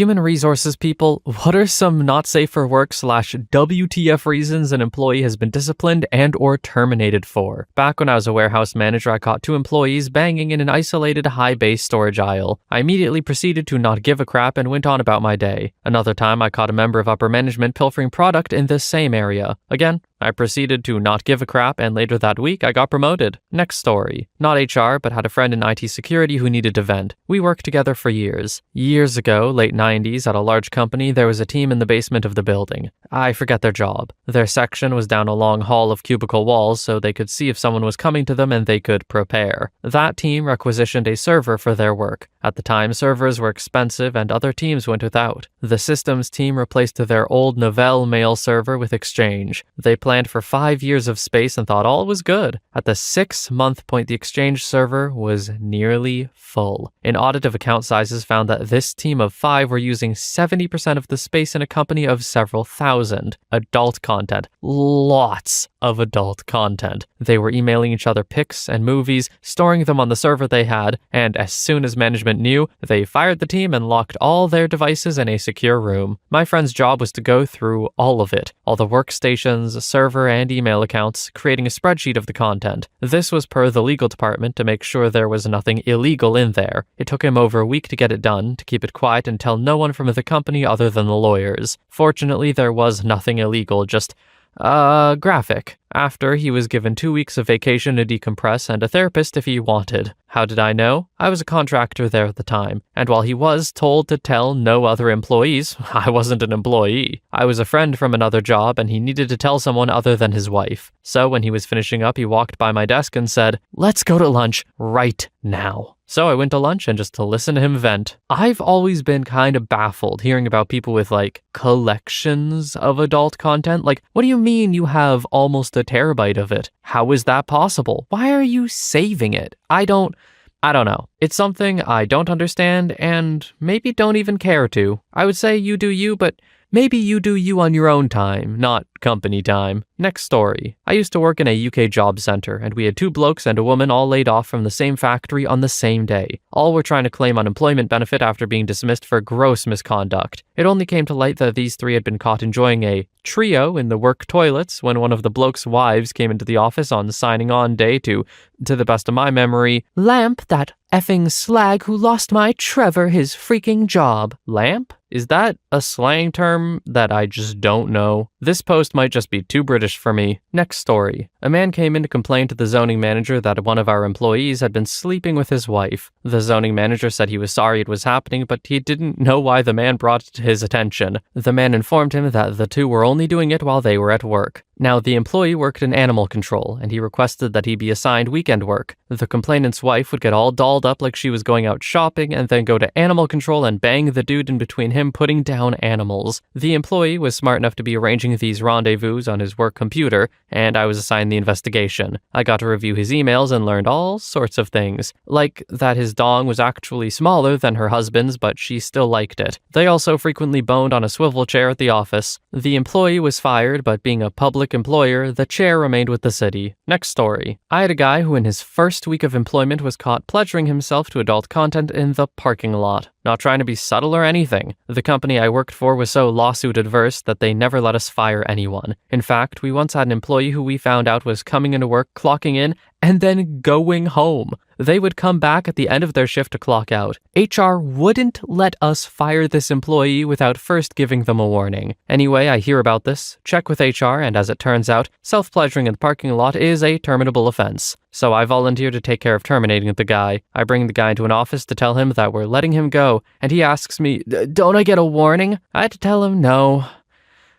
Human resources people, what are some not safe for work / WTF reasons an employee has been disciplined and or terminated for? Back when I was a warehouse manager, I caught 2 employees banging in an isolated high bay storage aisle. I immediately proceeded to not give a crap and went on about my day. Another time, I caught a member of upper management pilfering product in this same area. Again, I proceeded to not give a crap, and later that week, I got promoted. Next story. Not HR, but had a friend in IT security who needed to vent. We worked together for years. Years ago, late 90s, at a large company, there was a team in the basement of the building. I forget their job. Their section was down a long hall of cubicle walls, so they could see if someone was coming to them and they could prepare. That team requisitioned a server for their work. At the time, servers were expensive and other teams went without. The systems team replaced their old Novell mail server with Exchange. They planned for 5 years of space and thought all was good. At the 6-month point, the Exchange server was nearly full. An audit of account sizes found that this team of 5 were using 70% of the space in a company of several thousand. Adult content. Lots of adult content. They were emailing each other pics and movies, storing them on the server they had, and as soon as management knew, they fired the team and locked all their devices in a secure room. My friend's job was to go through all of it, all the workstations, server, and email accounts, creating a spreadsheet of the content. This was per the legal department to make sure there was nothing illegal in there. It took him over a week to get it done, to keep it quiet and tell no one from the company other than the lawyers. Fortunately, there was nothing illegal, just graphic. After, he was given 2 weeks of vacation to decompress and a therapist if he wanted. How did I know? I was a contractor there at the time, and while he was told to tell no other employees, I wasn't an employee. I was a friend from another job, and he needed to tell someone other than his wife. So when he was finishing up, he walked by my desk and said, "Let's go to lunch right now." So I went to lunch and just to listen to him vent. I've always been kind of baffled hearing about people with collections of adult content. What do you mean you have almost a terabyte of it? How is that possible? Why are you saving it? I don't know. It's something I don't understand and maybe don't even care to. I would say you do you, but maybe you do you on your own time, not company time. Next story. I used to work in a UK job center, and we had 2 blokes and a woman all laid off from the same factory on the same day. All were trying to claim unemployment benefit after being dismissed for gross misconduct. It only came to light that these 3 had been caught enjoying a trio in the work toilets when one of the blokes' wives came into the office on signing on day to the best of my memory, lamp that effing slag who lost my Trevor his freaking job. Lamp? Is that a slang term that I just don't know? This post might just be too British for me. Next story. A man came in to complain to the zoning manager that one of our employees had been sleeping with his wife. The zoning manager said he was sorry it was happening, but he didn't know why the man brought it to his attention. The man informed him that the 2 were only doing it while they were at work. Now, the employee worked in animal control, and he requested that he be assigned weekend work. The complainant's wife would get all dolled up like she was going out shopping and then go to animal control and bang the dude in between him putting down animals. The employee was smart enough to be arranging these rendezvous on his work computer, and I was assigned the investigation. I got to review his emails and learned all sorts of things, like that his dong was actually smaller than her husband's, but she still liked it. They also frequently boned on a swivel chair at the office. The employee was fired, but being a public employer, the chair remained with the city. Next story. I had a guy who in his first week of employment was caught pleasuring himself to adult content in the parking lot. Not trying to be subtle or anything. The company I worked for was so lawsuit adverse that they never let us fire anyone. In fact, we once had an employee who we found out was coming into work, clocking in, and then going home. They would come back at the end of their shift to clock out. HR wouldn't let us fire this employee without first giving them a warning. Anyway, I hear about this, check with HR, and as it turns out, self-pleasuring in the parking lot is a terminable offense. So I volunteer to take care of terminating the guy. I bring the guy into an office to tell him that we're letting him go, and he asks me, "Don't I get a warning?" I had to tell him, no,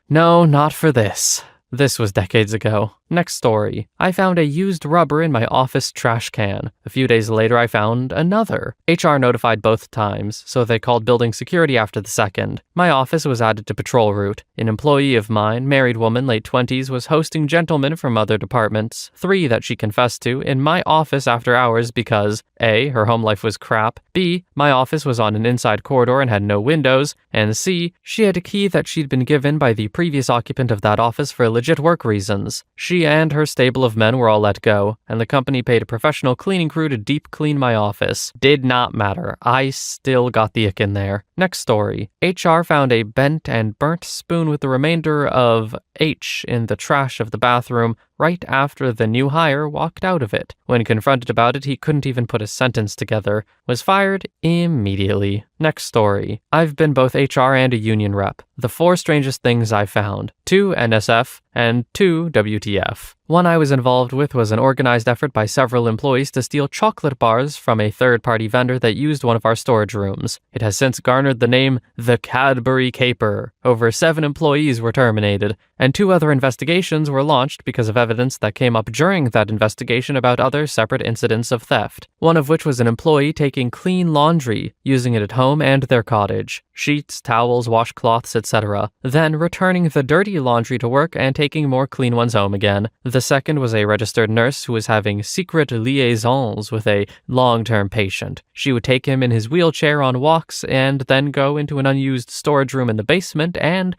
not for this. This was decades ago. Next story. I found a used rubber in my office trash can. A few days later, I found another. HR notified both times, so they called building security after the second. My office was added to patrol route. An employee of mine, married woman, late 20s, was hosting gentlemen from other departments, 3 that she confessed to, in my office after hours because A, her home life was crap, B, my office was on an inside corridor and had no windows, and C, she had a key that she'd been given by the previous occupant of that office for legit work reasons. She She and her stable of men were all let go, and the company paid a professional cleaning crew to deep clean my office. Did not matter. I still got the ick in there. Next story. HR found a bent and burnt spoon with the remainder of H in the trash of the bathroom right after the new hire walked out of it. When confronted about it, he couldn't even put a sentence together. Was fired immediately. Next story. I've been both HR and a union rep. The 4 strangest things I found. 2 NSF and 2 WTF. One I was involved with was an organized effort by several employees to steal chocolate bars from a third-party vendor that used one of our storage rooms. It has since garnered the name the Cadbury Caper. Over 7 employees were terminated, and 2 other investigations were launched because of evidence that came up during that investigation about other separate incidents of theft. One of which was an employee taking clean laundry, using it at home and their cottage. Sheets, towels, washcloths, etc. Then returning the dirty laundry to work and taking more clean ones home again. The second was a registered nurse who was having secret liaisons with a long-term patient. She would take him in his wheelchair on walks and then go into an unused storage room in the basement and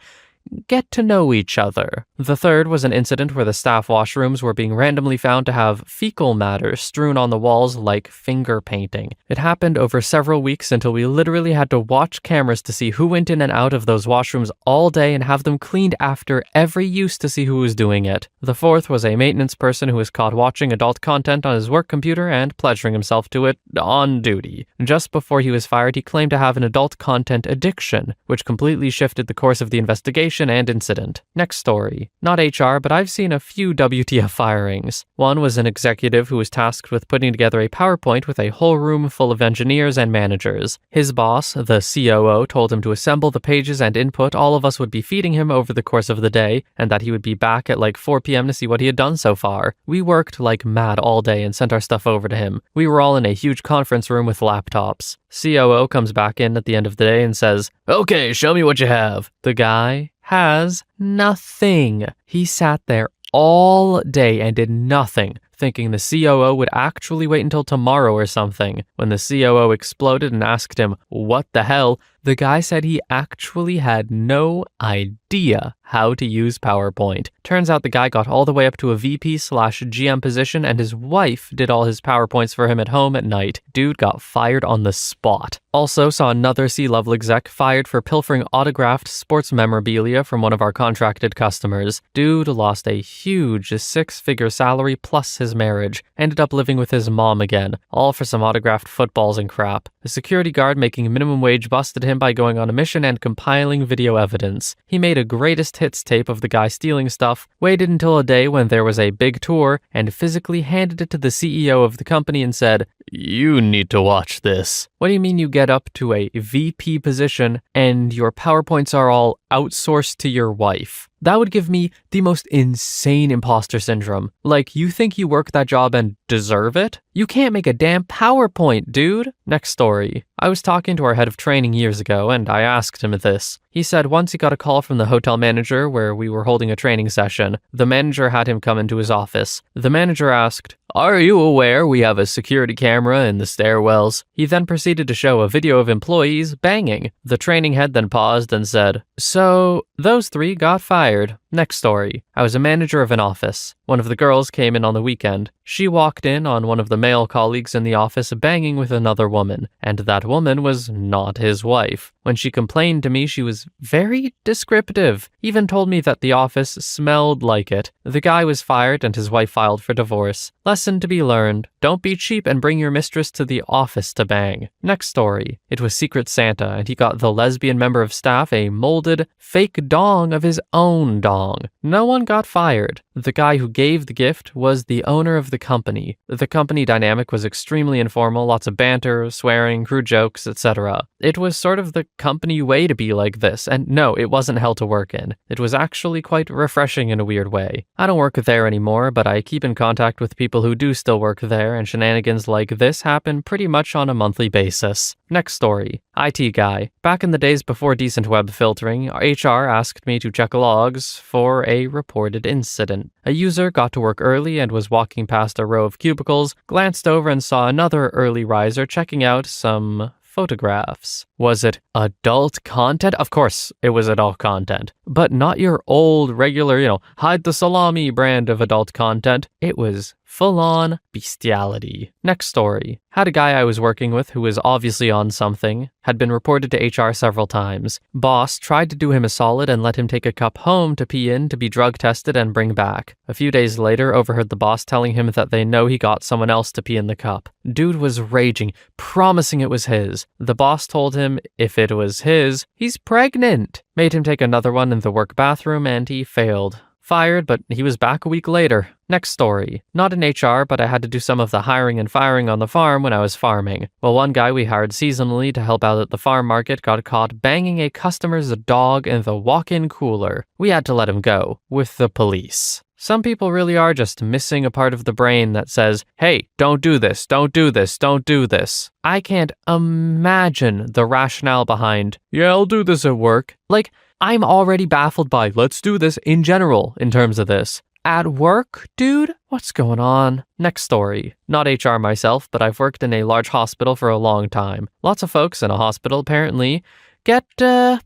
get to know each other. The third was an incident where the staff washrooms were being randomly found to have fecal matter strewn on the walls like finger painting. It happened over several weeks until we literally had to watch cameras to see who went in and out of those washrooms all day and have them cleaned after every use to see who was doing it. The fourth was a maintenance person who was caught watching adult content on his work computer and pleasuring himself to it on duty. Just before he was fired, he claimed to have an adult content addiction, which completely shifted the course of the investigation and incident. Next story. Not HR, but I've seen a few WTF firings. One was an executive who was tasked with putting together a PowerPoint with a whole room full of engineers and managers. His boss, the COO, told him to assemble the pages and input all of us would be feeding him over the course of the day, and that he would be back at like 4 p.m. to see what he had done so far. We worked like mad all day and sent our stuff over to him. We were all in a huge conference room with laptops. COO comes back in at the end of the day and says, "Okay, show me what you have." The guy has nothing. He sat there all day and did nothing, thinking the COO would actually wait until tomorrow or something. When the COO exploded and asked him, "What the hell?" the guy said he actually had no idea how to use PowerPoint. Turns out the guy got all the way up to a VP/GM position and his wife did all his PowerPoints for him at home at night. Dude got fired on the spot. Also saw another C-level exec fired for pilfering autographed sports memorabilia from one of our contracted customers. Dude lost a huge 6-figure salary plus his marriage. Ended up living with his mom again, all for some autographed footballs and crap. The security guard making minimum wage busted him by going on a mission and compiling video evidence. He made a greatest hits tape of the guy stealing stuff, waited until a day when there was a big tour, and physically handed it to the CEO of the company and said, "You need to watch this." What do you mean you get up to a VP position and your PowerPoints are all outsourced to your wife? That would give me the most insane imposter syndrome. Like, you think you work that job and deserve it? You can't make a damn PowerPoint, dude. Next story. I was talking to our head of training years ago, and I asked him this. He said once he got a call from the hotel manager where we were holding a training session. The manager had him come into his office. The manager asked, "Are you aware we have a security camera in the stairwells?" He then proceeded to show a video of employees banging. The training head then paused and said, "So, those 3 got fired." Next story. I was a manager of an office. One of the girls came in on the weekend. She walked in on one of the male colleagues in the office banging with another woman, and that woman was not his wife. When she complained to me, she was very descriptive, even told me that the office smelled like it. The guy was fired and his wife filed for divorce. Lesson to be learned. Don't be cheap and bring your mistress to the office to bang. Next story. It was Secret Santa, and he got the lesbian member of staff a molded, fake dong of his own dong. No one got fired. The guy who gave the gift was the owner of the company. The company dynamic was extremely informal, lots of banter, swearing, crude jokes, etc. It was sort of the company way to be like this, and no, it wasn't hell to work in. It was actually quite refreshing in a weird way. I don't work there anymore, but I keep in contact with people who do still work there, and shenanigans like this happen pretty much on a monthly basis. Next story. IT guy. Back in the days before decent web filtering, HR asked me to check logs for a reported incident. A user got to work early and was walking past a row of cubicles, glanced over and saw another early riser checking out some photographs. Was it adult content? Of course, it was adult content. But not your old, regular, hide the salami brand of adult content. It was full-on bestiality. Next story. Had a guy I was working with who was obviously on something, had been reported to HR several times. Boss tried to do him a solid and let him take a cup home to pee in to be drug tested and bring back. A few days later, overheard the boss telling him that they know he got someone else to pee in the cup. Dude was raging, promising it was his. The boss told him if it was his, he's pregnant. Made him take another one in the work bathroom and he failed. Fired, but he was back a week later. Next story. Not in HR, but I had to do some of the hiring and firing on the farm when I was farming. Well, one guy we hired seasonally to help out at the farm market got caught banging a customer's dog in the walk-in cooler. We had to let him go, with the police. Some people really are just missing a part of the brain that says, hey, don't do this, don't do this, don't do this. I can't imagine the rationale behind, yeah, I'll do this at work. I'm already baffled by let's do this in general in terms of this. At work, dude? What's going on? Next story. Not HR myself, but I've worked in a large hospital for a long time. Lots of folks in a hospital apparently get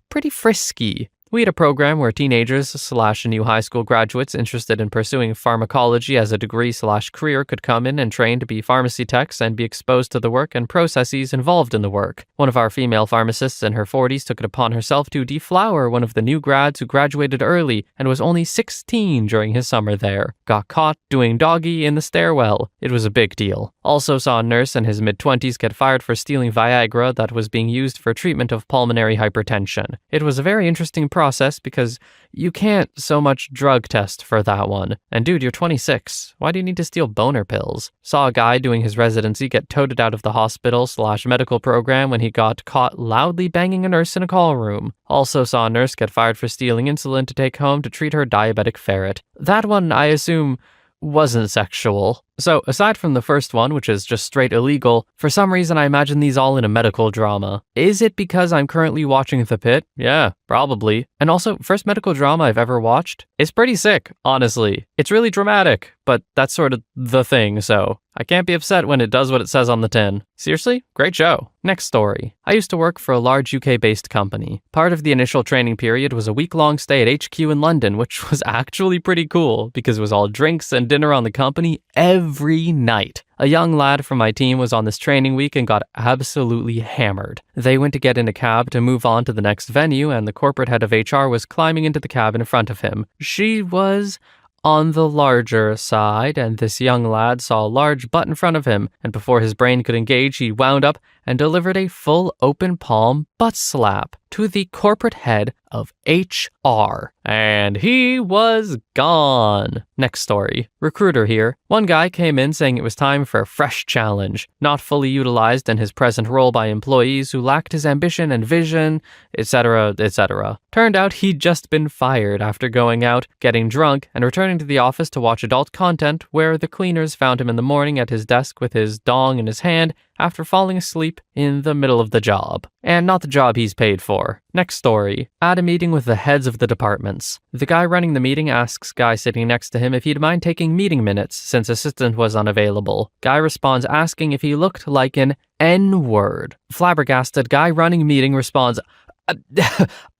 pretty frisky. We had a program where teenagers/new high school graduates interested in pursuing pharmacology as a degree/career could come in and train to be pharmacy techs and be exposed to the work and processes involved in the work. One of our female pharmacists in her 40s took it upon herself to deflower one of the new grads who graduated early and was only 16 during his summer there. Got caught doing doggy in the stairwell. It was a big deal. Also saw a nurse in his mid-20s get fired for stealing Viagra that was being used for treatment of pulmonary hypertension. It was a very interesting process because you can't so much drug test for that one. And dude, you're 26. Why do you need to steal boner pills? Saw a guy doing his residency get toted out of the hospital/medical program when he got caught loudly banging a nurse in a call room. Also saw a nurse get fired for stealing insulin to take home to treat her diabetic ferret. That one, I assume, wasn't sexual. So, aside from the first one, which is just straight illegal, for some reason I imagine these all in a medical drama. Is it because I'm currently watching The Pit? Yeah, probably. And also, first medical drama I've ever watched is pretty sick, honestly. It's really dramatic, but that's sort of the thing, so I can't be upset when it does what it says on the tin. Seriously? Great show. Next story. I used to work for a large UK-based company. Part of the initial training period was a week-long stay at HQ in London, which was actually pretty cool because it was all drinks and dinner on the company every night. A young lad from my team was on this training week and got absolutely hammered. They went to get in a cab to move on to the next venue, and the corporate head of HR was climbing into the cab in front of him. She was on the larger side, and this young lad saw a large butt in front of him, and before his brain could engage, he wound up and delivered a full open palm butt slap to the corporate head of HR. And he was gone. Next story. Recruiter here. One guy came in saying it was time for a fresh challenge, not fully utilized in his present role by employees who lacked his ambition and vision, etc., etc. Turned out he'd just been fired after going out, getting drunk, and returning to the office to watch adult content where the cleaners found him in the morning at his desk with his dong in his hand after falling asleep in the middle of the job. And not the job he's paid for. Next story. At a meeting with the heads of the departments. The guy running the meeting asks guy sitting next to him if he'd mind taking meeting minutes since assistant was unavailable. Guy responds asking if he looked like an N-word. Flabbergasted guy running meeting responds,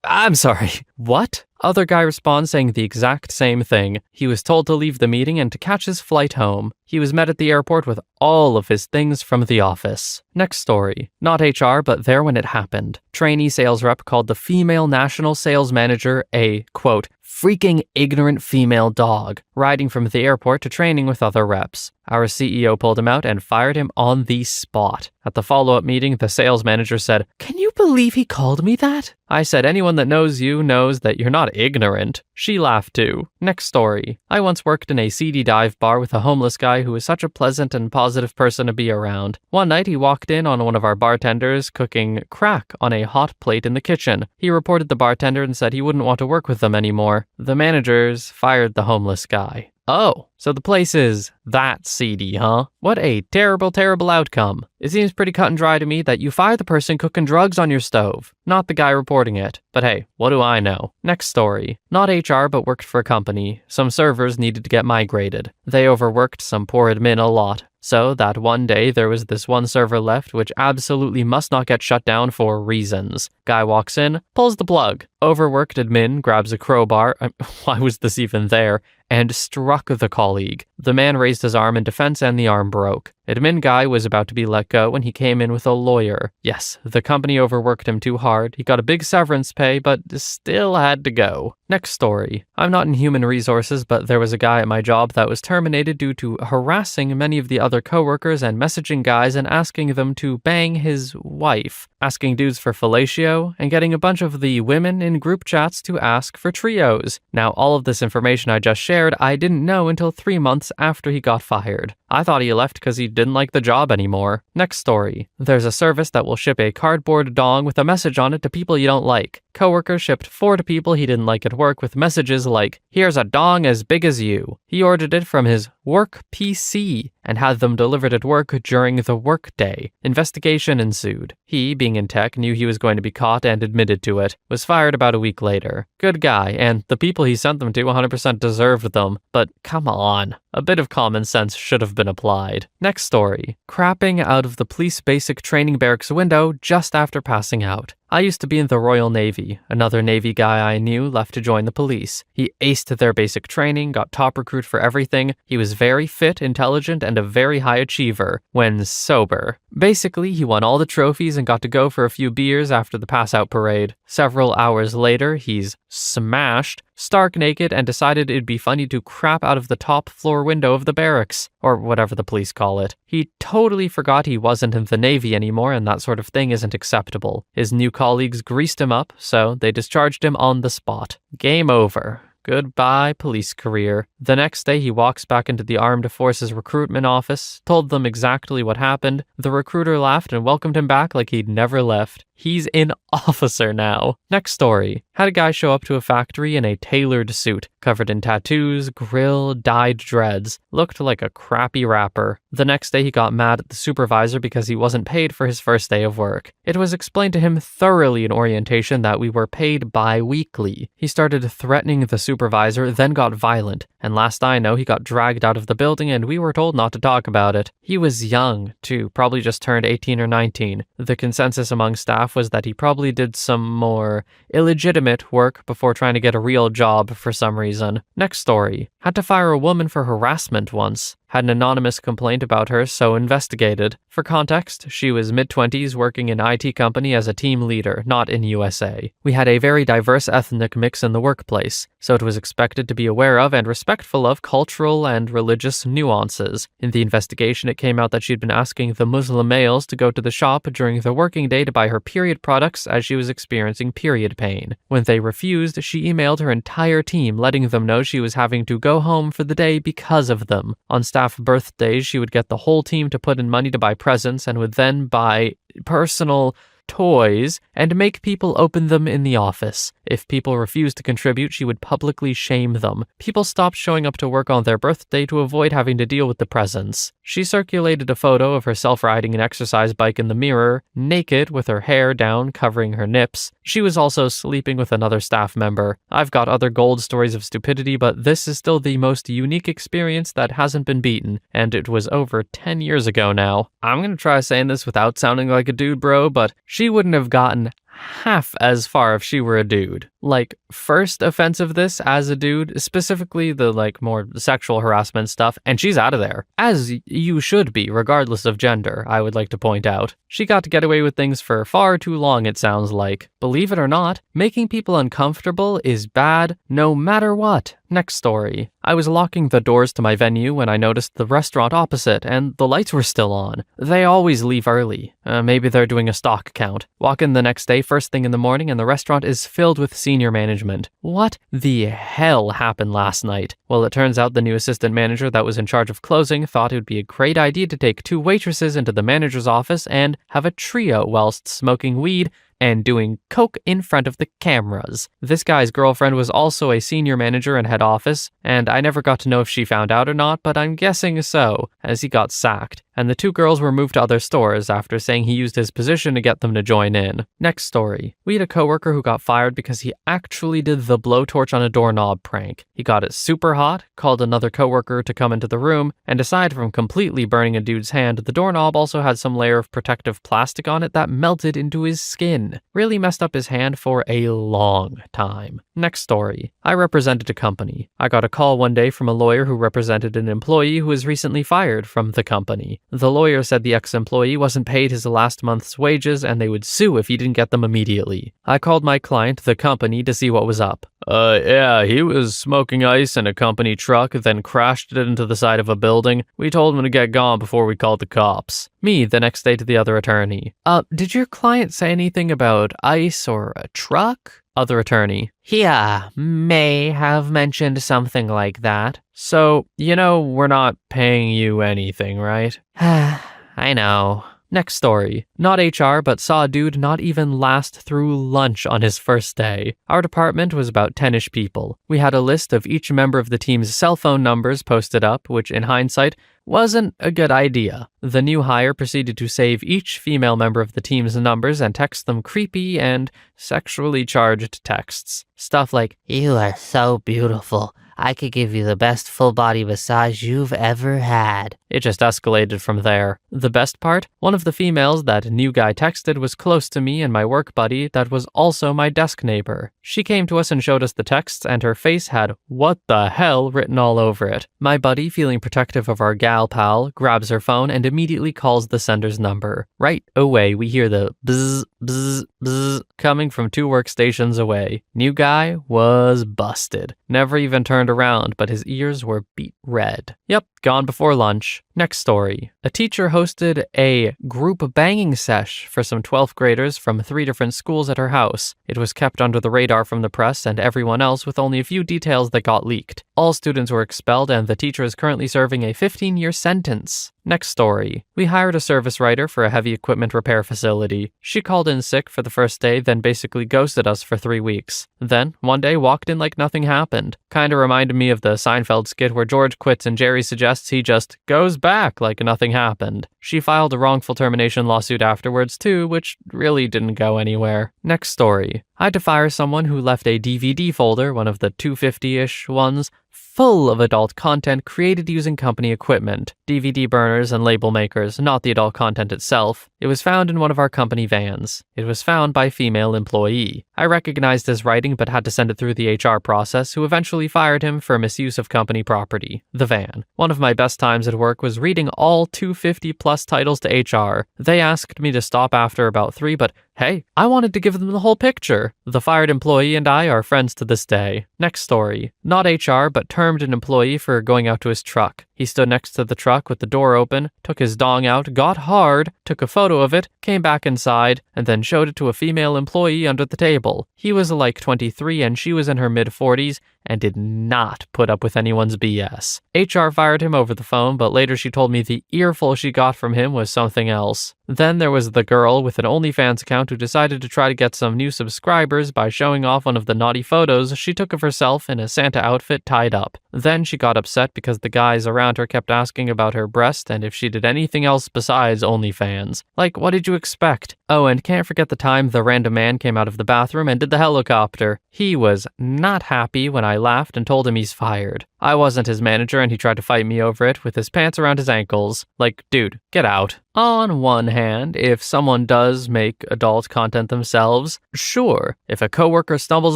I'm sorry, what? Other guy responds saying the exact same thing. He was told to leave the meeting and to catch his flight home. He was met at the airport with all of his things from the office. Next story. Not HR, but there when it happened. Trainee sales rep called the female national sales manager a, quote, freaking ignorant female dog, riding from the airport to training with other reps. Our CEO pulled him out and fired him on the spot. At the follow-up meeting, the sales manager said, "Can you believe he called me that?" I said, anyone that knows you knows that you're not ignorant. She laughed too. Next story. I once worked in a seedy dive bar with a homeless guy who was such a pleasant and positive person to be around. One night he walked in on one of our bartenders cooking crack on a hot plate in the kitchen. He reported the bartender and said he wouldn't want to work with them anymore. The managers fired the homeless guy. Oh, so the place is that seedy, huh? What a terrible, terrible outcome. It seems pretty cut and dry to me that you fire the person cooking drugs on your stove, not the guy reporting it. But hey, what do I know? Next story. Not HR, but worked for a company. Some servers needed to get migrated. They overworked some poor admin a lot. So that one day there was this one server left which absolutely must not get shut down for reasons. Guy walks in, pulls the plug. Overworked admin grabs a crowbar, why was this even there, and struck the colleague. The man raised his arm in defense and the arm broke. Admin guy was about to be let go when he came in with a lawyer. Yes, the company overworked him too hard. He got a big severance pay, but still had to go. Next story. I'm not in human resources, but there was a guy at my job that was terminated due to harassing many of the other coworkers and messaging guys and asking them to bang his wife, asking dudes for fellatio, and getting a bunch of the women in group chats to ask for trios. Now, all of this information I just shared, I didn't know until 3 months after he got fired. I thought he left because he didn't like the job anymore. Next story. There's a service that will ship a cardboard dong with a message on it to people you don't like. Coworker shipped 4 to people he didn't like at work with messages like, "Here's a dong as big as you." He ordered it from his work PC and had them delivered at work during the workday. Investigation ensued. He, being in tech, knew he was going to be caught and admitted to it. Was fired about a week later. Good guy, and the people he sent them to 100% deserved them. But come on. A bit of common sense should have been applied. Next story. Crapping out of the police basic training barracks window just after passing out. I used to be in the Royal Navy. Another Navy guy I knew left to join the police. He aced their basic training, got top recruit for everything. He was very fit, intelligent, and a very high achiever when sober. Basically, he won all the trophies and got to go for a few beers after the pass-out parade. Several hours later, he's smashed, stark naked, and decided it'd be funny to crap out of the top floor window of the barracks, or whatever the police call it. He totally forgot he wasn't in the Navy anymore, and that sort of thing isn't acceptable. His new colleagues greased him up, so they discharged him on the spot. Game over. Goodbye, police career. The next day, he walks back into the Armed Forces recruitment office, told them exactly what happened. The recruiter laughed and welcomed him back like he'd never left. He's an officer now. Next story. Had a guy show up to a factory in a tailored suit, covered in tattoos, grill, dyed dreads. Looked like a crappy rapper. The next day he got mad at the supervisor because he wasn't paid for his first day of work. It was explained to him thoroughly in orientation that we were paid bi-weekly. He started threatening the supervisor, then got violent. And last I know, he got dragged out of the building and we were told not to talk about it. He was young, too, probably just turned 18 or 19. The consensus among staff was that he probably did some more illegitimate work before trying to get a real job for some reason. Next story. Had to fire a woman for harassment once. Had an anonymous complaint about her, so investigated. For context, she was mid-20s working in an IT company as a team leader, not in USA. We had a very diverse ethnic mix in the workplace, so it was expected to be aware of and respectful of cultural and religious nuances. In the investigation, it came out that she'd been asking the Muslim males to go to the shop during the working day to buy her period products as she was experiencing period pain. When they refused, she emailed her entire team, letting them know she was having to go home for the day because of them. On staff birthdays, she would get the whole team to put in money to buy presents and would then buy personal toys and make people open them in the office. If people refused to contribute, she would publicly shame them. People stopped showing up to work on their birthday to avoid having to deal with the presents. She circulated a photo of herself riding an exercise bike in the mirror, naked with her hair down, covering her nips. She was also sleeping with another staff member. I've got other gold stories of stupidity, but this is still the most unique experience that hasn't been beaten, and it was over 10 years ago now. I'm gonna try saying this without sounding like a dude bro, but she wouldn't have gotten half as far if she were a dude. Like, first offense of this as a dude, specifically the more sexual harassment stuff, and she's out of there. As you should be, regardless of gender, I would like to point out. She got to get away with things for far too long, it sounds like. Believe it or not, making people uncomfortable is bad no matter what. Next story. I was locking the doors to my venue when I noticed the restaurant opposite, and the lights were still on. They always leave early. Maybe they're doing a stock count. Walk in the next day, first thing in the morning, and the restaurant is filled with senior management. What the hell happened last night? Well, it turns out the new assistant manager that was in charge of closing thought it would be a great idea to take 2 waitresses into the manager's office and have a trio whilst smoking weed and doing coke in front of the cameras. This guy's girlfriend was also a senior manager in head office, and I never got to know if she found out or not, but I'm guessing so, as he got sacked. and the two girls were moved to other stores after saying he used his position to get them to join in. Next story. We had a coworker who got fired because he actually did the blowtorch on a doorknob prank. He got it super hot, called another coworker to come into the room, and aside from completely burning a dude's hand, the doorknob also had some layer of protective plastic on it that melted into his skin. Really messed up his hand for a long time. Next story. I represented a company. I got a call one day from a lawyer who represented an employee who was recently fired from the company. The lawyer said the ex-employee wasn't paid his last month's wages and they would sue if he didn't get them immediately. I called my client, the company, to see what was up. Yeah, he was smoking ice in a company truck, then crashed it into the side of a building. We told him to get gone before we called the cops. Me, the next day to the other attorney. Did your client say anything about ice or a truck? Other attorney. Yeah, may have mentioned something like that. So, we're not paying you anything, right? I know. Next story. Not HR, but saw a dude not even last through lunch on his first day. Our department was about 10-ish people. We had a list of each member of the team's cell phone numbers posted up, which in hindsight wasn't a good idea. The new hire proceeded to save each female member of the team's numbers and text them creepy and sexually charged texts. Stuff like, "You are so beautiful. I could give you the best full-body massage you've ever had." It just escalated from there. The best part? One of the females that new guy texted was close to me and my work buddy that was also my desk neighbor. She came to us and showed us the texts, and her face had "what the hell" written all over it. My buddy, feeling protective of our gal pal, grabs her phone and immediately calls the sender's number. Right away, we hear the bzz, bzz, bzz coming from 2 workstations away. New guy was busted. Never even turned around, but his ears were beet red. Yep, gone before lunch. Next story. A teacher hosted a group banging sesh for some 12th graders from 3 different schools at her house. It was kept under the radar from the press and everyone else, with only a few details that got leaked. All students were expelled and the teacher is currently serving a 15-year sentence. Next story. We hired a service writer for a heavy equipment repair facility. She called in sick for the first day, then basically ghosted us for 3 weeks. Then, one day, walked in like nothing happened. Kinda reminded me of the Seinfeld skit where George quits and Jerry suggests he just goes back like nothing happened. She filed a wrongful termination lawsuit afterwards too, which really didn't go anywhere. Next story. I had to fire someone who left a DVD folder, one of the 250-ish ones, full of adult content created using company equipment, DVD burners and label makers, not the adult content itself. It was found in one of our company vans. It was found by a female employee. I recognized his writing but had to send it through the HR process, who eventually fired him for misuse of company property. The van. One of my best times at work was reading all 250-plus titles to HR. They asked me to stop after about 3, but hey, I wanted to give them the whole picture. The fired employee and I are friends to this day. Next story. Not HR, but termed an employee for going out to his truck. He stood next to the truck with the door open, took his dong out, got hard, took a photo of it, came back inside, and then showed it to a female employee under the table. He was like 23 and she was in her mid-40s and did not put up with anyone's BS. HR fired him over the phone, but later she told me the earful she got from him was something else. Then there was the girl with an OnlyFans account who decided to try to get some new subscribers by showing off one of the naughty photos she took of herself in a Santa outfit tied up. Then she got upset because the guys around her kept asking about her breast and if she did anything else besides OnlyFans. Like, what did you expect? Oh, and can't forget the time the random man came out of the bathroom and did the helicopter. He was not happy when I laughed and told him he's fired. I wasn't his manager and he tried to fight me over it with his pants around his ankles. Like, dude, get out. On one hand, if someone does make adult content themselves, sure. If a coworker stumbles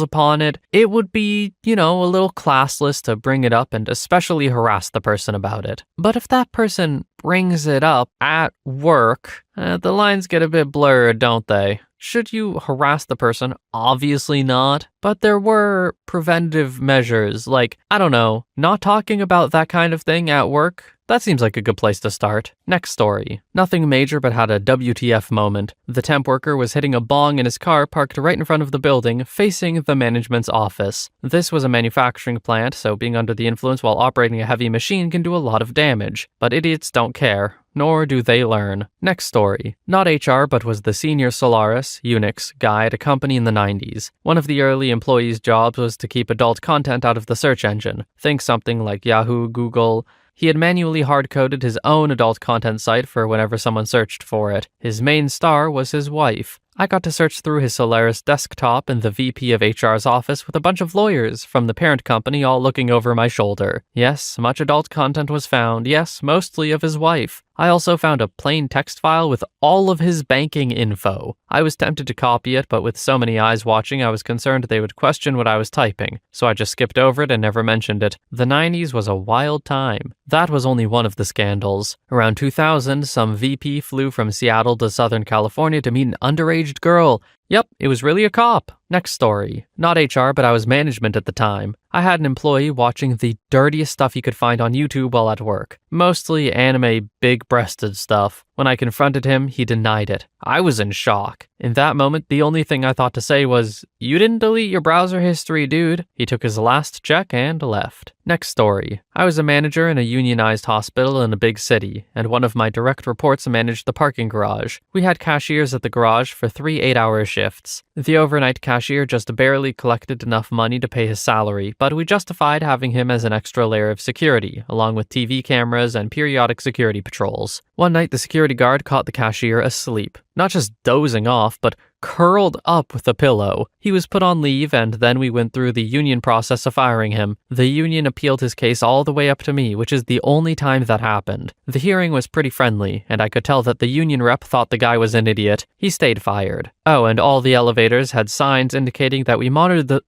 upon it, it would be, a little classless to bring it up and especially harass the person about it. But if that person brings it up at work, the lines get a bit blurred, don't they? Should you harass the person? Obviously not. But there were preventative measures, like, not talking about that kind of thing at work. That seems like a good place to start. Next story. Nothing major, but had a WTF moment. The temp worker was hitting a bong in his car parked right in front of the building, facing the management's office. This was a manufacturing plant, so being under the influence while operating a heavy machine can do a lot of damage. But idiots don't care. Nor do they learn. Next story. Not HR, but was the senior Solaris, Unix, guy at a company in the 90s. One of the early employees' jobs was to keep adult content out of the search engine. Think something like Yahoo, Google, He had manually hard-coded his own adult content site for whenever someone searched for it. His main star was his wife. I got to search through his Solaris desktop in the VP of HR's office with a bunch of lawyers from the parent company all looking over my shoulder. Yes, much adult content was found. Yes, mostly of his wife. I also found a plain text file with all of his banking info. I was tempted to copy it, but with so many eyes watching, I was concerned they would question what I was typing, so I just skipped over it and never mentioned it. The 90s was a wild time. That was only one of the scandals. Around 2000, some VP flew from Seattle to Southern California to meet an underage girl. Yep, it was really a cop. Next story. Not HR, but I was management at the time. I had an employee watching the dirtiest stuff he could find on YouTube while at work. Mostly anime big-breasted stuff. When I confronted him, he denied it. I was in shock. In that moment, the only thing I thought to say was, "You didn't delete your browser history, dude." He took his last check and left. Next story. I was a manager in a unionized hospital in a big city, and one of my direct reports managed the parking garage. We had cashiers at the garage for 3 8-hour shifts. The overnight cashier just barely collected enough money to pay his salary, but we justified having him as an extra layer of security, along with TV cameras and periodic security patrols. One night, the security guard caught the cashier asleep. Not just dozing off, but curled up with a pillow. He was put on leave, and then we went through the union process of firing him. The union appealed his case all the way up to me, which is the only time that happened. The hearing was pretty friendly, and I could tell that the union rep thought the guy was an idiot. He stayed fired. Oh, and all the elevators had signs indicating that we monitored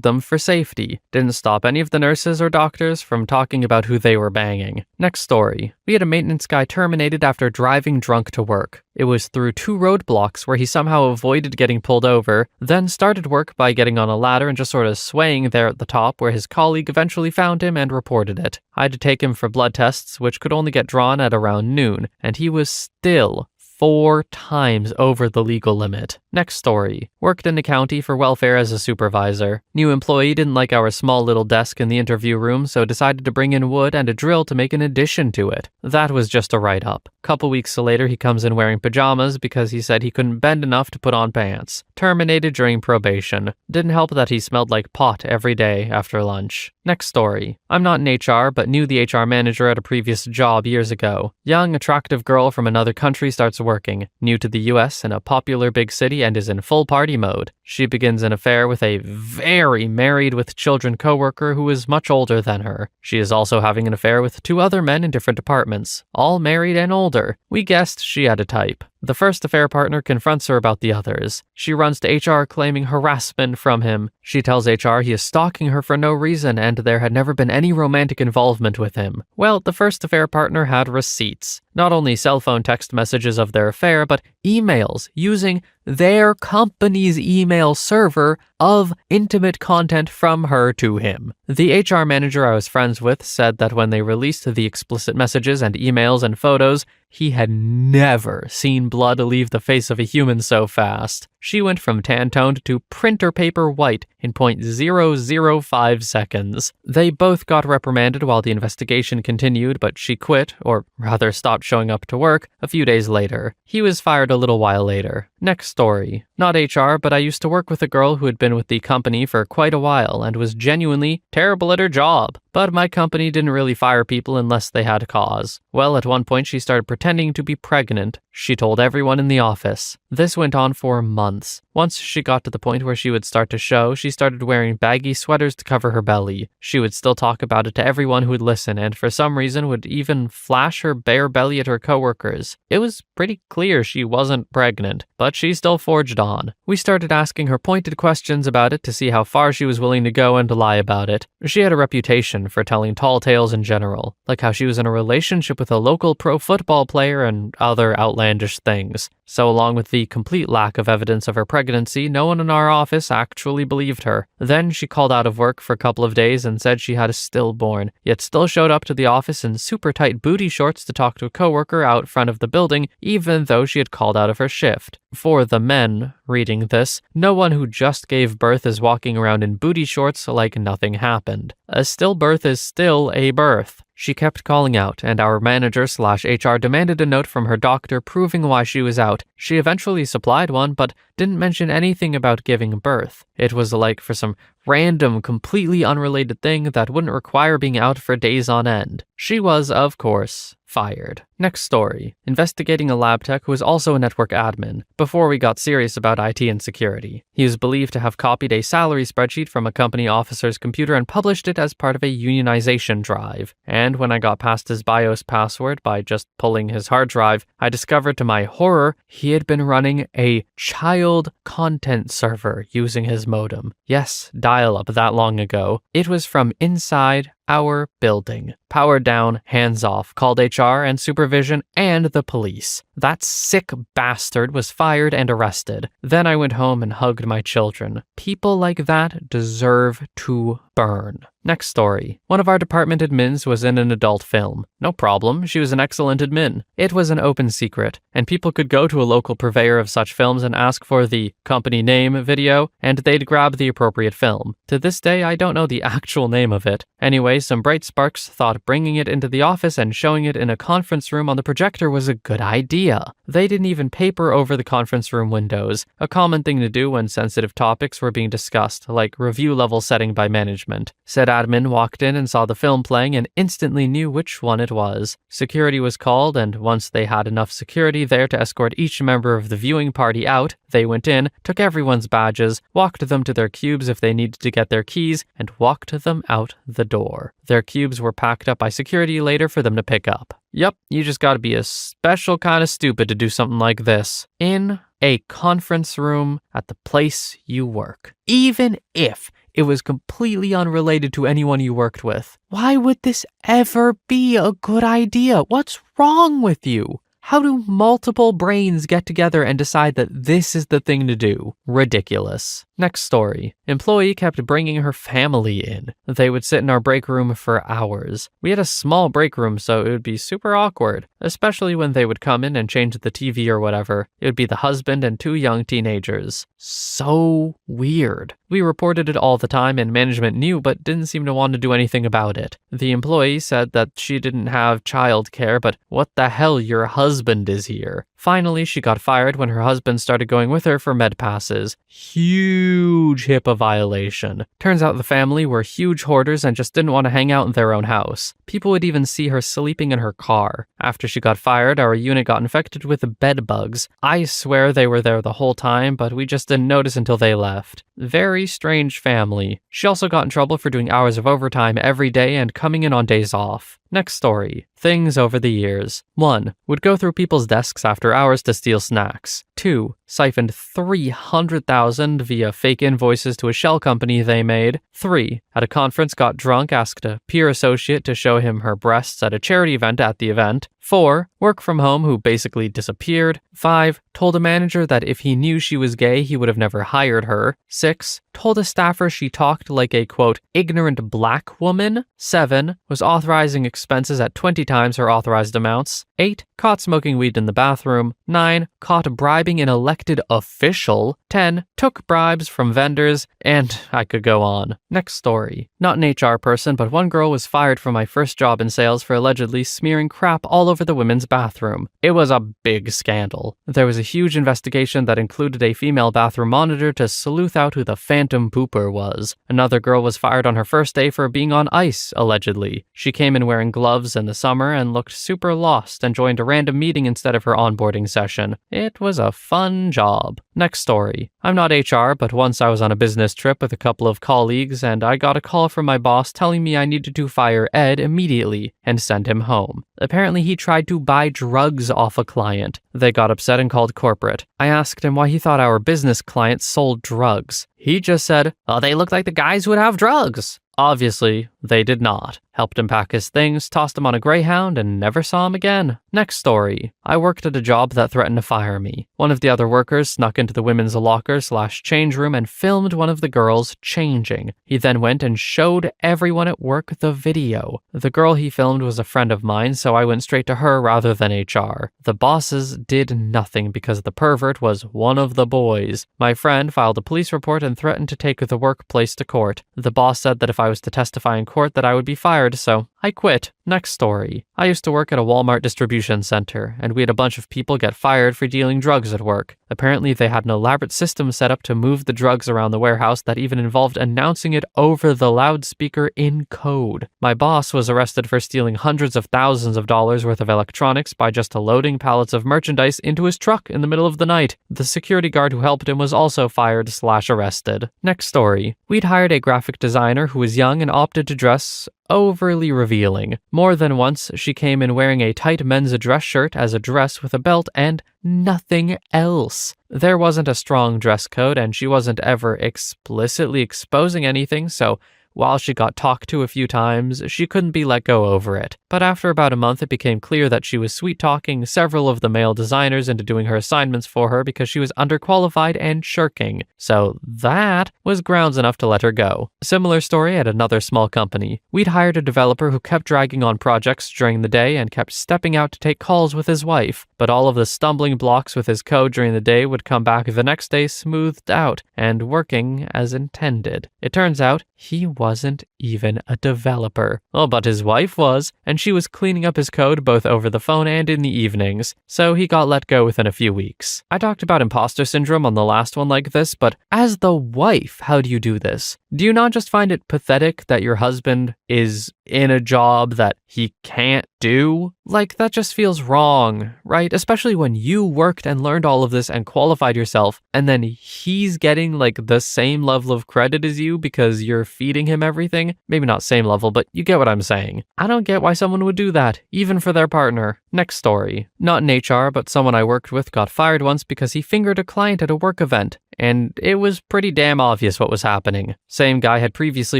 them for safety. Didn't stop any of the nurses or doctors from talking about who they were banging. Next story. We had a maintenance guy terminated after driving drunk to work. It was through 2 roadblocks where he somehow avoided getting pulled over, then started work by getting on a ladder and just sort of swaying there at the top, where his colleague eventually found him and reported it. I had to take him for blood tests, which could only get drawn at around noon, and he was still 4 times over the legal limit. Next story. Worked in the county for welfare as a supervisor. New employee didn't like our small little desk in the interview room, so decided to bring in wood and a drill to make an addition to it. That was just a write-up. Couple weeks later, he comes in wearing pajamas because he said he couldn't bend enough to put on pants. Terminated during probation. Didn't help that he smelled like pot every day after lunch. Next story. I'm not in HR, but knew the HR manager at a previous job years ago. Young, attractive girl from another country starts working. New to the US in a popular big city and is in full party mode. She begins an affair with a very married with children coworker who is much older than her. She is also having an affair with 2 other men in different departments, all married and older. We guessed she had a type. The first affair partner confronts her about the others. She runs to HR claiming harassment from him. She tells HR he is stalking her for no reason and there had never been any romantic involvement with him. Well, the first affair partner had receipts. Not only cell phone text messages of their affair, but emails using their company's email server of intimate content from her to him. The HR manager I was friends with said that when they released the explicit messages and emails and photos, he had never seen blood leave the face of a human so fast. She went from tan-toned to printer paper white in 0.005 seconds. They both got reprimanded while the investigation continued, but she quit, or rather stopped showing up to work, a few days later. He was fired a little while later. Next story. Not HR, but I used to work with a girl who had been with the company for quite a while and was genuinely terrible at her job. But my company didn't really fire people unless they had cause. Well, at one point she started pretending to be pregnant. She told everyone in the office. This went on for months. Once she got to the point where she would start to show, she started wearing baggy sweaters to cover her belly. She would still talk about it to everyone who would listen, and for some reason would even flash her bare belly at her coworkers. It was pretty clear she wasn't pregnant, but she still forged on. We started asking her pointed questions about it to see how far she was willing to go and to lie about it. She had a reputation for telling tall tales in general, like how she was in a relationship with a local pro football player and other outlandish things. So along with the complete lack of evidence of her pregnancy, no one in our office actually believed her. Then she called out of work for a couple of days and said she had a stillborn, yet still showed up to the office in super tight booty shorts to talk to a coworker out front of the building, even though she had called out of her shift. For the men reading this, no one who just gave birth is walking around in booty shorts like nothing happened. A stillbirth is still a birth. She kept calling out, and our manager/HR demanded a note from her doctor proving why she was out. She eventually supplied one, but didn't mention anything about giving birth. It was like for some random, completely unrelated thing that wouldn't require being out for days on end. She was, of course, fired. Next story. Investigating a lab tech who was also a network admin before we got serious about IT and security. He was believed to have copied a salary spreadsheet from a company officer's computer and published it as part of a unionization drive. And when I got past his BIOS password by just pulling his hard drive, I discovered to my horror he had been running a child content server using his modem. Yes, dial-up that long ago. It was from inside our building. Powered down, hands off, called HR and supervision and the police. That sick bastard was fired and arrested. Then I went home and hugged my children. People like that deserve to burn. Next story. One of our department admins was in an adult film. No problem, she was an excellent admin. It was an open secret, and people could go to a local purveyor of such films and ask for the company name video, and they'd grab the appropriate film. To this day, I don't know the actual name of it. Anyway, some bright sparks thought bringing it into the office and showing it in a conference room on the projector was a good idea. They didn't even paper over the conference room windows, a common thing to do when sensitive topics were being discussed, like review level setting by management. Said admin walked in and saw the film playing and instantly knew which one it was. Security was called, and once they had enough security there to escort each member of the viewing party out, they went in, took everyone's badges, walked them to their cubes if they needed to get their keys, and walked them out the door. Their cubes were packed up by security later for them to pick up. Yep, you just gotta be a special kind of stupid to do something like this. In a conference room at the place you work. Even if it was completely unrelated to anyone you worked with. Why would this ever be a good idea? What's wrong with you? How do multiple brains get together and decide that this is the thing to do? Ridiculous. Next story. Employee kept bringing her family in. They would sit in our break room for hours. We had a small break room, so it would be super awkward, especially when they would come in and change the TV or whatever. It would be the husband and two young teenagers. So weird. We reported it all the time and management knew but didn't seem to want to do anything about it. The employee said that she didn't have childcare, but what the hell, your husband is here. Finally, she got fired when her husband started going with her for med passes. Huge HIPAA violation. Turns out the family were huge hoarders and just didn't want to hang out in their own house. People would even see her sleeping in her car. After she got fired, our unit got infected with bed bugs. I swear they were there the whole time, but we just didn't notice until they left. Very strange family. She also got in trouble for doing hours of overtime every day and coming in on days off. Next story. Things over the years. 1. Would go through people's desks after hours to steal snacks. 2. Siphoned $300,000 via fake invoices to a shell company they made. 3. At a conference got drunk, asked a peer associate to show him her breasts at a charity event at the event. 4. Work from home who basically disappeared. 5. Told a manager that if he knew she was gay, he would have never hired her. 6. Told a staffer she talked like a, quote, ignorant black woman. 7. Was authorizing expenses at 20 times her authorized amounts. 8. Caught smoking weed in the bathroom. 9. Caught bribing an elected official. 10. Took bribes from vendors. And I could go on. Next story. Not an HR person, but one girl was fired from my first job in sales for allegedly smearing crap all over the women's bathroom. It was a big scandal. There was a huge investigation that included a female bathroom monitor to sleuth out who the phantom pooper was. Another girl was fired on her first day for being on ice, allegedly. She came in wearing gloves in the summer and looked super lost and joined a random meeting instead of her onboarding session. It was a fun job. Next story. I'm not HR, but once I was on a business trip with a couple of colleagues and I got a call from my boss telling me I needed to fire Ed immediately and send him home. Apparently he tried to buy drugs off a client. They got upset and called corporate. I asked him why he thought our business client sold drugs. He just said, "Oh, they look like the guys who would have drugs." Obviously, they did not. Helped him pack his things, tossed him on a Greyhound, and never saw him again. Next story. I worked at a job that threatened to fire me. One of the other workers snuck into the women's locker/change room and filmed one of the girls changing. He then went and showed everyone at work the video. The girl he filmed was a friend of mine, so I went straight to her rather than HR. The bosses did nothing because the pervert was one of the boys. My friend filed a police report and threatened to take the workplace to court. The boss said that if I was to testify in court that I would be fired, so I quit. Next story. I used to work at a Walmart distribution center, and we had a bunch of people get fired for dealing drugs at work. Apparently, they had an elaborate system set up to move the drugs around the warehouse that even involved announcing it over the loudspeaker in code. My boss was arrested for stealing hundreds of thousands of dollars worth of electronics by just loading pallets of merchandise into his truck in the middle of the night. The security guard who helped him was also fired/arrested. Next story. We'd hired a graphic designer who was young and opted to dress overly revealing. More than once, she came in wearing a tight men's dress shirt as a dress with a belt and nothing else. There wasn't a strong dress code, and she wasn't ever explicitly exposing anything, so while she got talked to a few times, she couldn't be let go over it. But after about a month, it became clear that she was sweet-talking several of the male designers into doing her assignments for her because she was underqualified and shirking. So that was grounds enough to let her go. Similar story at another small company. We'd hired a developer who kept dragging on projects during the day and kept stepping out to take calls with his wife. But all of the stumbling blocks with his code during the day would come back the next day smoothed out and working as intended. It turns out he wasn't even a developer. Oh, but his wife was, and she was cleaning up his code both over the phone and in the evenings, so he got let go within a few weeks. I talked about imposter syndrome on the last one like this, but as the wife, how do you do this? Do you not just find it pathetic that your husband is in a job that he can't do? Like, that just feels wrong, right? Especially when you worked and learned all of this and qualified yourself, and then he's getting like the same level of credit as you because you're feeding him everything. Maybe not same level, but you get what I'm saying. I don't get why someone would do that, even for their partner. Next story. Not in HR, but someone I worked with got fired once because he fingered a client at a work event, and it was pretty damn obvious what was happening. Same guy had previously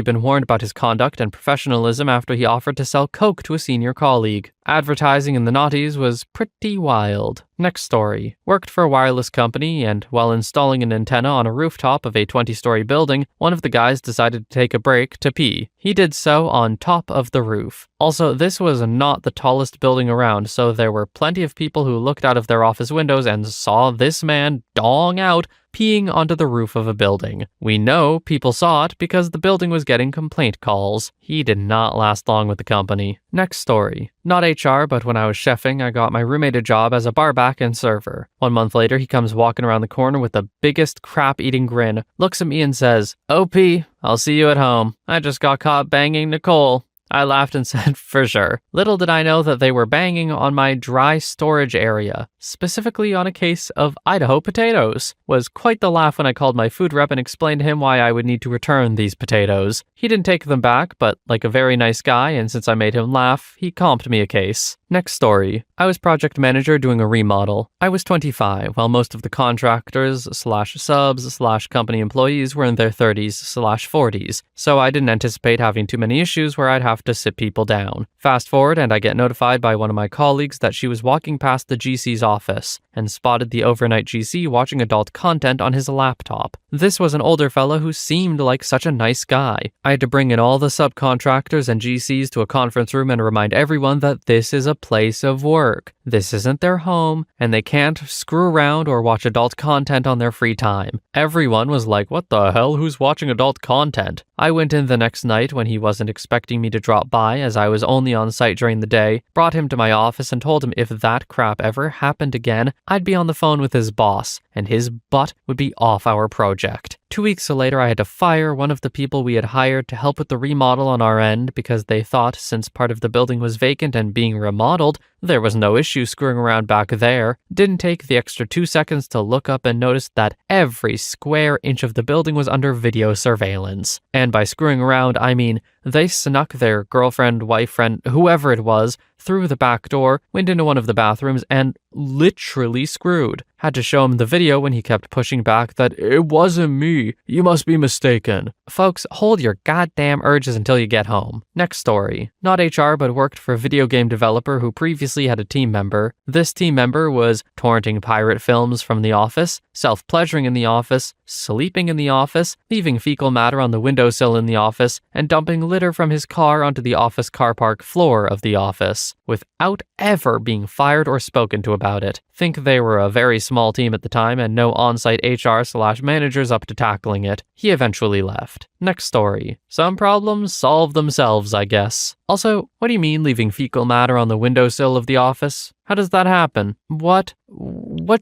been warned about his conduct and professionalism after he offered to sell coke to a senior colleague. Advertising in the noughties was pretty wild. Next story. Worked for a wireless company, and while installing an antenna on a rooftop of a 20-story building, one of the guys decided to take a break to pee. He did so on top of the roof. Also, this was not the tallest building around, so there were plenty of people who looked out of their office windows and saw this man dong out peeing onto the roof of a building. We know people saw it because the building was getting complaint calls. He did not last long with the company. Next story. Not HR, but when I was chefing, I got my roommate a job as a bar back and server. 1 month later, he comes walking around the corner with the biggest crap-eating grin, looks at me and says, "OP, I'll see you at home. I just got caught banging Nicole." I laughed and said, "For sure." Little did I know that they were banging on my dry storage area, specifically on a case of Idaho potatoes. Was quite the laugh when I called my food rep and explained to him why I would need to return these potatoes. He didn't take them back, but like a very nice guy, and since I made him laugh, he comped me a case. Next story. I was project manager doing a remodel. I was 25, while most of the contractors/subs/company employees were in their 30s/40s, so I didn't anticipate having too many issues where I'd have to sit people down. Fast forward, and I get notified by one of my colleagues that she was walking past the GC's office and spotted the overnight GC watching adult content on his laptop. This was an older fellow who seemed like such a nice guy. I had to bring in all the subcontractors and GCs to a conference room and remind everyone that this is a place of work. This isn't their home, and they can't screw around or watch adult content on their free time. Everyone was like, "What the hell? Who's watching adult content?" I went in the next night when he wasn't expecting me to drop by, as I was only on site during the day, brought him to my office and told him if that crap ever happened again, I'd be on the phone with his boss, and his butt would be off our project. 2 weeks later, I had to fire one of the people we had hired to help with the remodel on our end because they thought since part of the building was vacant and being remodeled, there was no issue screwing around back there. Didn't take the extra 2 seconds to look up and notice that every square inch of the building was under video surveillance. And by screwing around, I mean they snuck their girlfriend, wife, friend, whoever it was, through the back door, went into one of the bathrooms, and literally screwed. Had to show him the video when he kept pushing back that it wasn't me, you must be mistaken. Folks, hold your goddamn urges until you get home. Next story. Not HR, but worked for a video game developer who previously had a team member. This team member was torrenting pirate films from the office, self-pleasuring in the office, sleeping in the office, leaving fecal matter on the windowsill in the office, and dumping litter from his car onto the office car park floor of the office, without ever being fired or spoken to about it. Think they were a very small team at the time and no on-site HR/managers up to tackling it. He eventually left. Next story. Some problems solve themselves, I guess. Also, what do you mean leaving fecal matter on the windowsill of the office? How does that happen? What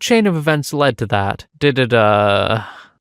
chain of events led to that? Did it,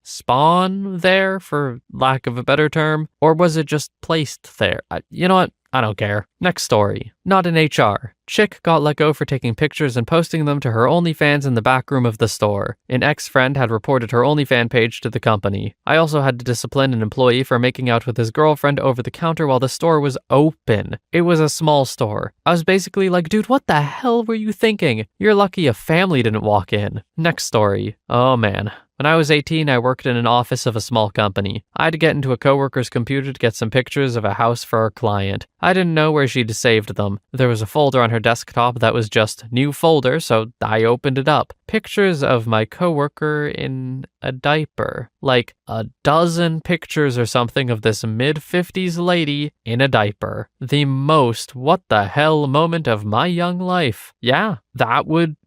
spawn there, for lack of a better term? Or was it just placed there? You know what? I don't care. Next story. Not in HR. Chick got let go for taking pictures and posting them to her OnlyFans in the back room of the store. An ex-friend had reported her OnlyFans page to the company. I also had to discipline an employee for making out with his girlfriend over the counter while the store was open. It was a small store. I was basically like, dude, what the hell were you thinking? You're lucky a family didn't walk in. Next story. Oh man. When I was 18, I worked in an office of a small company. I had to get into a coworker's computer to get some pictures of a house for our client. I didn't know where she'd saved them. There was a folder on her desktop that was just new folder, so I opened it up. Pictures of my coworker in a diaper. Like a dozen pictures or something of this mid-50s lady in a diaper. The most what the hell moment of my young life. Yeah, that would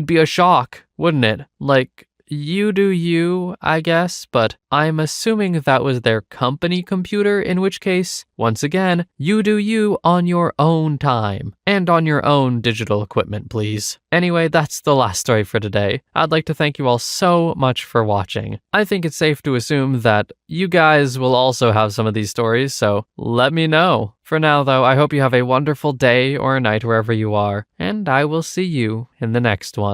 be a shock, wouldn't it? Like, you do you, I guess, but I'm assuming that was their company computer, in which case, once again, you do you on your own time. And on your own digital equipment, please. Anyway, that's the last story for today. I'd like to thank you all so much for watching. I think it's safe to assume that you guys will also have some of these stories, so let me know. For now, though, I hope you have a wonderful day or night wherever you are, and I will see you in the next one.